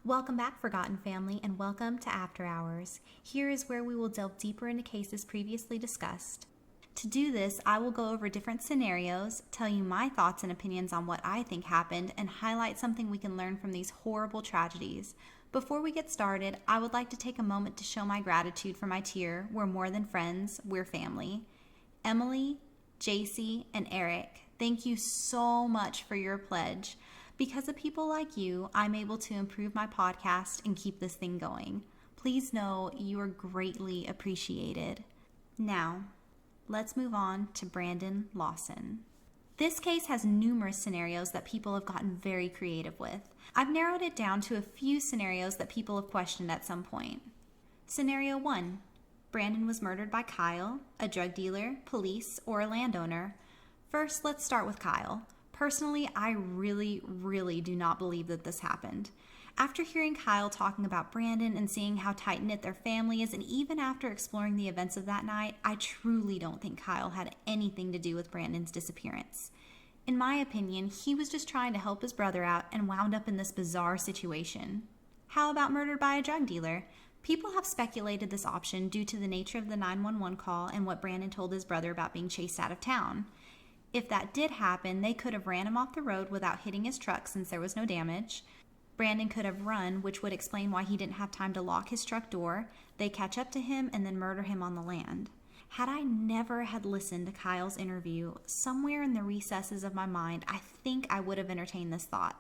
Welcome back, Forgotten Family, and welcome to After Hours. Here is where we will delve deeper into cases previously discussed. To do this, I will go over different scenarios, tell you my thoughts and opinions on what I think happened, and highlight something we can learn from these horrible tragedies. Before we get started, I would like to take a moment to show my gratitude for my tier. We're more than friends, we're family. Emily, JC, and Eric, thank you so much for your pledge. Because of people like you, I'm able to improve my podcast and keep this thing going. Please know you are greatly appreciated. Now, let's move on to Brandon Lawson. This case has numerous scenarios that people have gotten very creative with. I've narrowed it down to a few scenarios that people have questioned at some point. Scenario 1. Brandon was murdered by Kyle, a drug dealer, police, or a landowner. First, let's start with Kyle. Personally, I really do not believe that this happened. After hearing Kyle talking about Brandon and seeing how tight-knit their family is, and even after exploring the events of that night, I truly don't think Kyle had anything to do with Brandon's disappearance. In my opinion, he was just trying to help his brother out and wound up in this bizarre situation. How about murdered by a drug dealer? People have speculated this option due to the nature of the 911 call and what Brandon told his brother about being chased out of town. If that did happen, they could have ran him off the road without hitting his truck since there was no damage. Brandon could have run, which would explain why he didn't have time to lock his truck door. They catch up to him and then murder him on the land. Had I never had listened to Kyle's interview, somewhere in the recesses of my mind, I think I would have entertained this thought.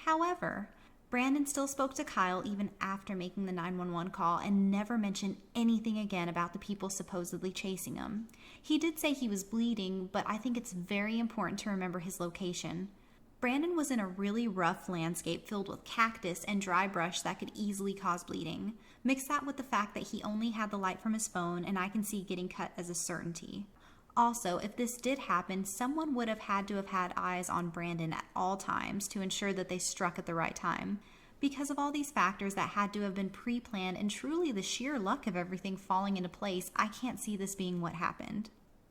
However, Brandon still spoke to Kyle even after making the 911 call and never mentioned anything again about the people supposedly chasing him. He did say he was bleeding, but I think it's very important to remember his location. Brandon was in a really rough landscape filled with cactus and dry brush that could easily cause bleeding. Mix that with the fact that he only had the light from his phone, and I can see getting cut as a certainty. Also, if this did happen, someone would have had to have had eyes on Brandon at all times to ensure that they struck at the right time. Because of all these factors that had to have been pre-planned and truly the sheer luck of everything falling into place, I can't see this being what happened.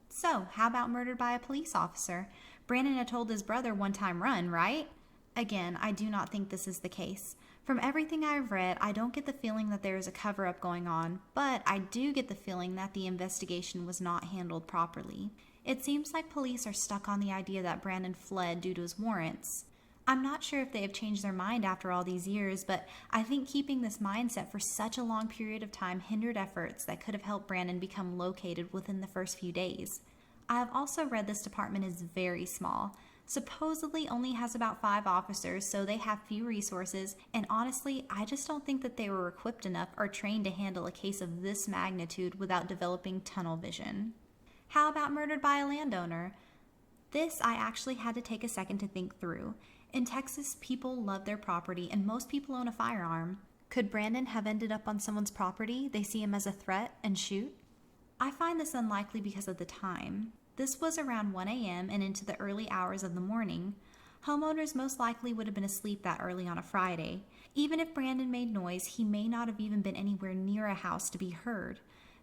So, how about murdered by a police officer? Brandon had told his brother one time run, right? Again, I do not think this is the case. From everything I've read, I don't get the feeling that there is a cover-up going on, but I do get the feeling that the investigation was not handled properly. It seems like police are stuck on the idea that Brandon fled due to his warrants. I'm not sure if they have changed their mind after all these years, but I think keeping this mindset for such a long period of time hindered efforts that could have helped Brandon become located within the first few days. I have also read this department is very small. Supposedly only has about 5 officers, so they have few resources, and honestly, I just don't think that they were equipped enough or trained to handle a case of this magnitude without developing tunnel vision. How about murdered by a landowner? This I actually had to take a second to think through. In Texas, people love their property, and most people own a firearm. Could Brandon have ended up on someone's property? They see him as a threat and shoot? I find this unlikely because of the time. This was around 1 a.m. and into the early hours of the morning. Homeowners most likely would have been asleep that early on a Friday. Even if Brandon made noise, he may not have even been anywhere near a house to be heard.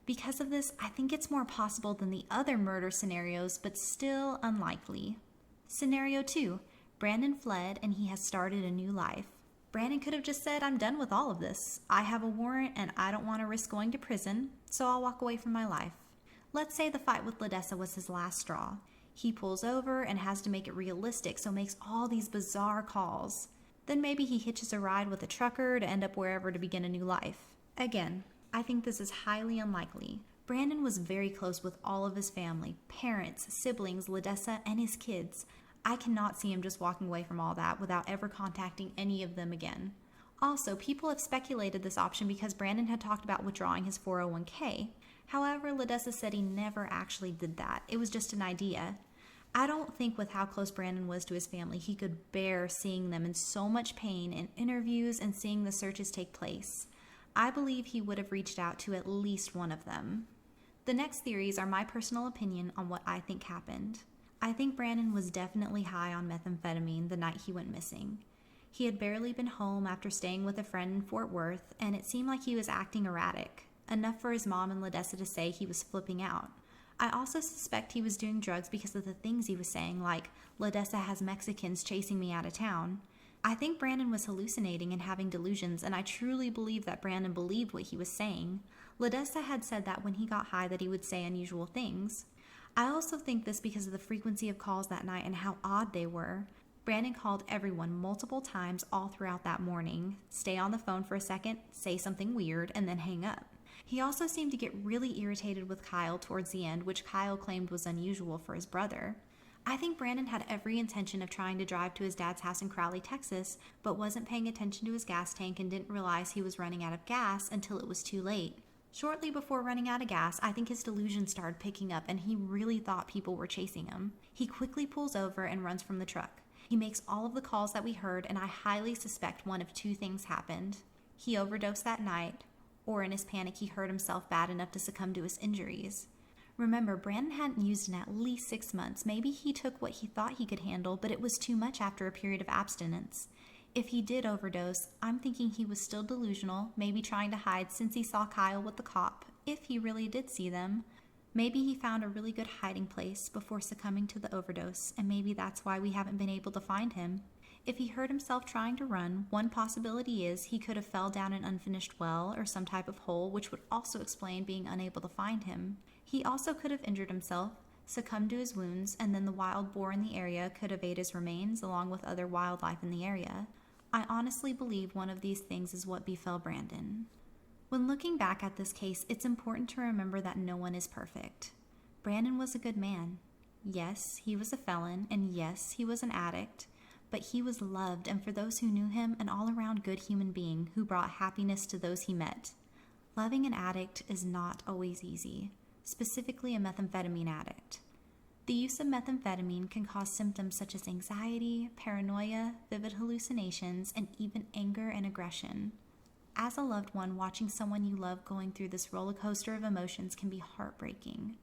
Because of this, I think it's more possible than the other murder scenarios, but still unlikely. Scenario 2. Brandon fled and he has started a new life. Brandon could have just said, I'm done with all of this. I have a warrant and I don't want to risk going to prison, so I'll walk away from my life. Let's say the fight with Ledessa was his last straw. He pulls over and has to make it realistic, so makes all these bizarre calls. Then maybe he hitches a ride with a trucker to end up wherever to begin a new life. Again, I think this is highly unlikely. Brandon was very close with all of his family, parents, siblings, Ledessa, and his kids. I cannot see him just walking away from all that without ever contacting any of them again. Also, people have speculated this option because Brandon had talked about withdrawing his 401k. However, Ledessa said he never actually did that. It was just an idea. I don't think with how close Brandon was to his family, he could bear seeing them in so much pain in interviews and seeing the searches take place. I believe he would have reached out to at least one of them. The next theories are my personal opinion on what I think happened. I think Brandon was definitely high on methamphetamine the night he went missing. He had barely been home after staying with a friend in Fort Worth, and it seemed like he was acting erratic, enough for his mom and Ledessa to say he was flipping out. I also suspect he was doing drugs because of the things he was saying, like, Ledessa has Mexicans chasing me out of town. I think Brandon was hallucinating and having delusions, and I truly believe that Brandon believed what he was saying. Ledessa had said that when he got high that he would say unusual things. I also think this because of the frequency of calls that night and how odd they were. Brandon called everyone multiple times all throughout that morning, stay on the phone for a second, say something weird, and then hang up. He also seemed to get really irritated with Kyle towards the end, which Kyle claimed was unusual for his brother. I think Brandon had every intention of trying to drive to his dad's house in Crowley, Texas, but wasn't paying attention to his gas tank and didn't realize he was running out of gas until it was too late. Shortly before running out of gas, I think his delusions started picking up and he really thought people were chasing him. He quickly pulls over and runs from the truck. He makes all of the calls that we heard, and I highly suspect one of two things happened. He overdosed that night, or in his panic he hurt himself bad enough to succumb to his injuries. Remember, Brandon hadn't used in at least 6 months. Maybe he took what he thought he could handle, but it was too much after a period of abstinence. If he did overdose, I'm thinking he was still delusional, maybe trying to hide since he saw Kyle with the cop, if he really did see them. Maybe he found a really good hiding place before succumbing to the overdose, and maybe that's why we haven't been able to find him. If he hurt himself trying to run, one possibility is he could have fell down an unfinished well or some type of hole, which would also explain being unable to find him. He also could have injured himself, succumbed to his wounds, and then the wild boar in the area could evade his remains along with other wildlife in the area. I honestly believe one of these things is what befell Brandon. When looking back at this case, it's important to remember that no one is perfect. Brandon was a good man. Yes, he was a felon, and yes, he was an addict, but he was loved, and for those who knew him, an all-around good human being who brought happiness to those he met. Loving an addict is not always easy, specifically a methamphetamine addict. The use of methamphetamine can cause symptoms such as anxiety, paranoia, vivid hallucinations, and even anger and aggression. As a loved one, watching someone you love going through this roller coaster of emotions can be heartbreaking.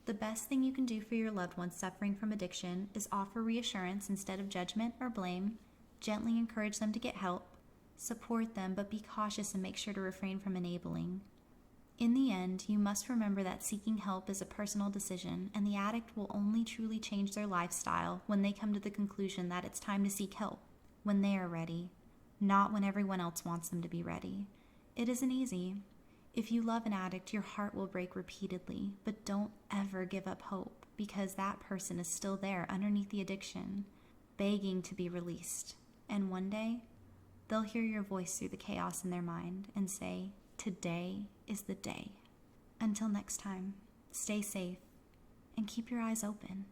The best thing you can do for your loved ones suffering from addiction is offer reassurance instead of judgment or blame, gently encourage them to get help, support them, but be cautious and make sure to refrain from enabling. In the end, you must remember that seeking help is a personal decision, and the addict will only truly change their lifestyle when they come to the conclusion that it's time to seek help, when they are ready, not when everyone else wants them to be ready. It isn't easy. If you love an addict, your heart will break repeatedly, but don't ever give up hope, because that person is still there underneath the addiction, begging to be released. And one day, they'll hear your voice through the chaos in their mind and say, "Today is the day." Until next time, stay safe and keep your eyes open.